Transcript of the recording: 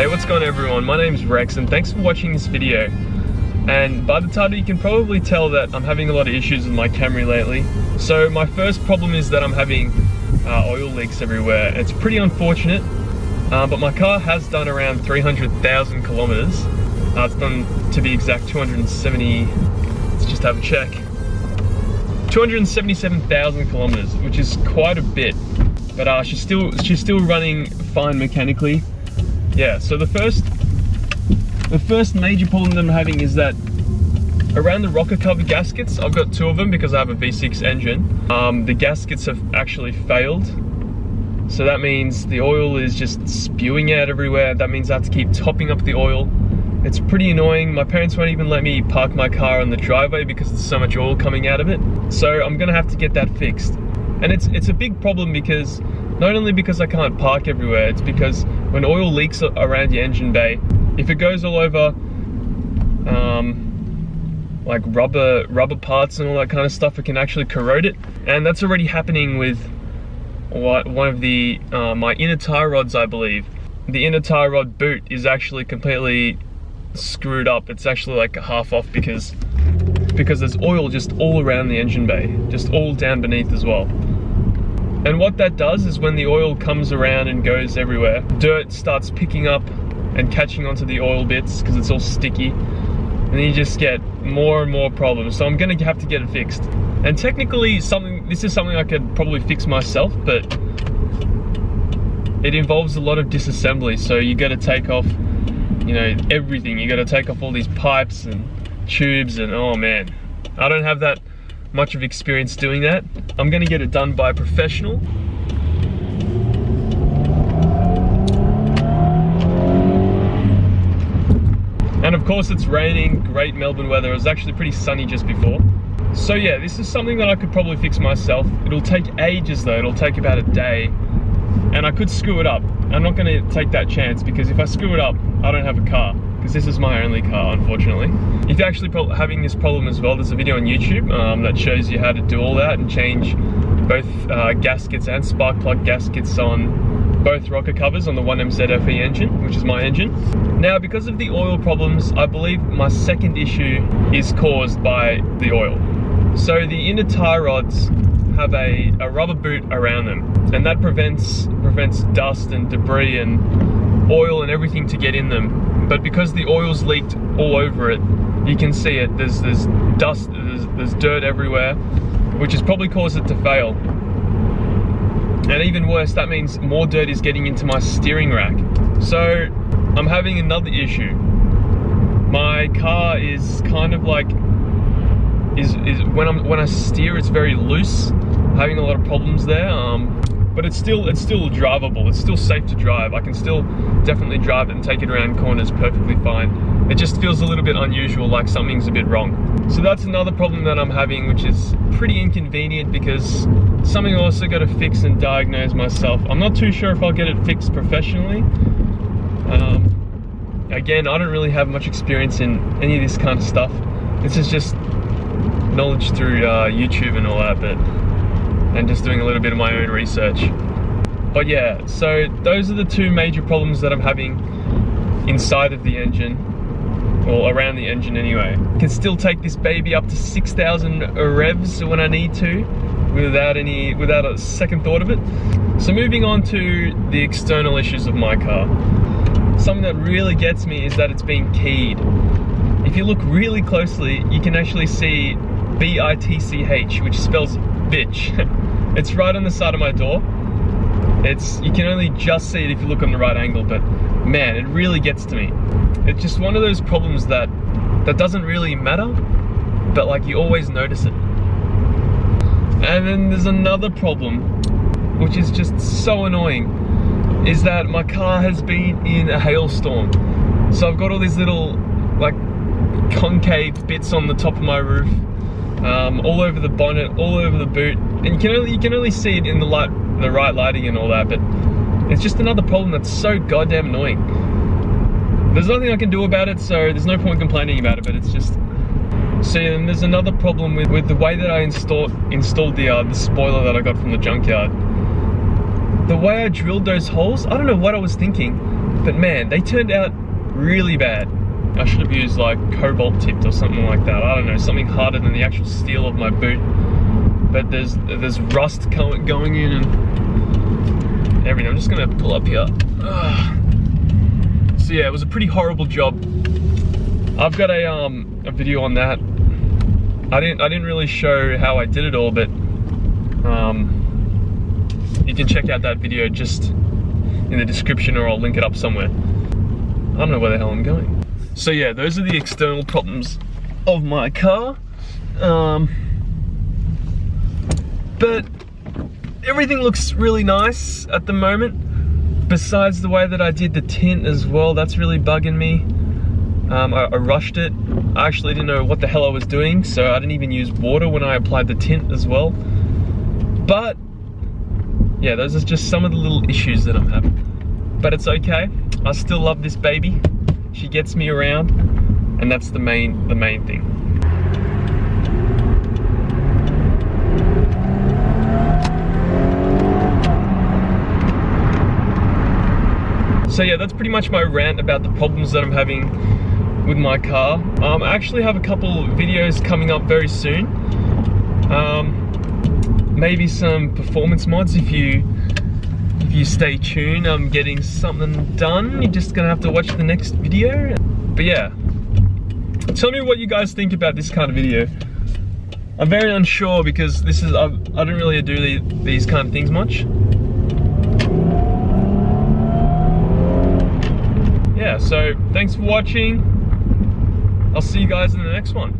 Hey, what's going on everyone? My name's Rex and thanks for watching this video. And by the title you can probably tell that I'm having a lot of issues with my Camry lately. So my first problem is that I'm having oil leaks everywhere. It's pretty unfortunate, but my car has done around 300,000 kilometers. It's done, to be exact, 270, let's just have a check. 277,000 kilometers, which is quite a bit. But she's still running fine mechanically. Yeah, so the first major problem that I'm having is that around the rocker cover gaskets, I've got two of them because I have a V6 engine. The gaskets have actually failed. So that means the oil is just spewing out everywhere. That means I have to keep topping up the oil. It's pretty annoying. My parents won't even let me park my car on the driveway because there's so much oil coming out of it. So I'm gonna have to get that fixed. And it's a big problem because, not only because I can't park everywhere, it's because when oil leaks around your engine bay, if it goes all over like rubber parts and all that kind of stuff, it can actually corrode it. And that's already happening with one of the my inner tie rods, I believe. The inner tie rod boot is actually completely screwed up. It's actually like half off because there's oil just all around the engine bay, just all down beneath as well. And what that does is when the oil comes around and goes everywhere, dirt starts picking up and catching onto the oil bits because it's all sticky, and then you just get more and more problems. So I'm gonna have to get it fixed. And technically this is something I could probably fix myself, but it involves a lot of disassembly. So you gotta take off, you know, everything. You gotta take off all these pipes and tubes, and oh man, I don't have that much of experience doing that. I'm gonna get it done by a professional. And of course it's raining, great Melbourne weather. It was actually pretty sunny just before. So yeah, this is something that I could probably fix myself. It'll take ages though, it'll take about a day. And I could screw it up. I'm not gonna take that chance because if I screw it up, I don't have a car. Because this is my only car, unfortunately. If you're actually having this problem as well, there's a video on YouTube that shows you how to do all that and change both gaskets and spark plug gaskets on both rocker covers on the 1MZ engine, which is my engine. Now, because of the oil problems, I believe my second issue is caused by the oil. So the inner tie rods have a rubber boot around them, and that prevents dust and debris and oil and everything to get in them. But because the oil's leaked all over it, you can see it. There's dust, there's dirt everywhere, which has probably caused it to fail. And even worse, that means more dirt is getting into my steering rack. So I'm having another issue. My car is kind of like when I steer, it's very loose. I'm having a lot of problems there. But it's still drivable. It's still safe to drive. I can still definitely drive it and take it around corners perfectly fine. It just feels a little bit unusual, like something's a bit wrong. So that's another problem that I'm having, which is pretty inconvenient because something I also got to fix and diagnose myself. I'm not too sure if I'll get it fixed professionally. Again, I don't really have much experience in any of this kind of stuff. This is just knowledge through YouTube and all that, and just doing a little bit of my own research. But yeah, so those are the two major problems that I'm having inside of the engine, or around the engine anyway. I can still take this baby up to 6,000 revs when I need to, without a second thought of it. So moving on to the external issues of my car. Something that really gets me is that it's being keyed. If you look really closely, you can actually see BITCH, which spells bitch. It's right on the side of my door. You can only just see it if you look on the right angle, but man, it really gets to me. It's just one of those problems that doesn't really matter, but like you always notice it. And then there's another problem, which is just so annoying, is that my car has been in a hailstorm. So I've got all these little like concave bits on the top of my roof, all over the bonnet, all over the boot, and you can only see it in the right lighting and all that, but it's just another problem that's so goddamn annoying. There's nothing I can do about it, so there's no point complaining about it, but it's just... So yeah, and there's another problem with the way that I installed the spoiler that I got from the junkyard. The way I drilled those holes, I don't know what I was thinking, But man, they turned out really bad. I should have used like cobalt tipped or something like that. I don't know, something harder than the actual steel of my boot. But there's rust going in and everything. I'm just gonna pull up here. So yeah, it was a pretty horrible job. I've got a video on that. I didn't really show how I did it all, but you can check out that video just in the description, or I'll link it up somewhere. I don't know where the hell I'm going. So yeah, those are the external problems of my car. But everything looks really nice at the moment, besides the way that I did the tint as well. That's really bugging me. I rushed it. I actually didn't know what the hell I was doing, so I didn't even use water when I applied the tint as well. But yeah, those are just some of the little issues that I'm having. But it's okay. I still love this baby. She gets me around, and that's the main thing. So yeah, that's pretty much my rant about the problems that I'm having with my car. I actually have a couple videos coming up very soon. Maybe some performance mods if you stay tuned. I'm getting something done. You're just gonna have to watch the next video. But yeah, tell me what you guys think about this kind of video. I'm very unsure because I don't really do these kind of things much. Yeah, so thanks for watching. I'll see you guys in the next one.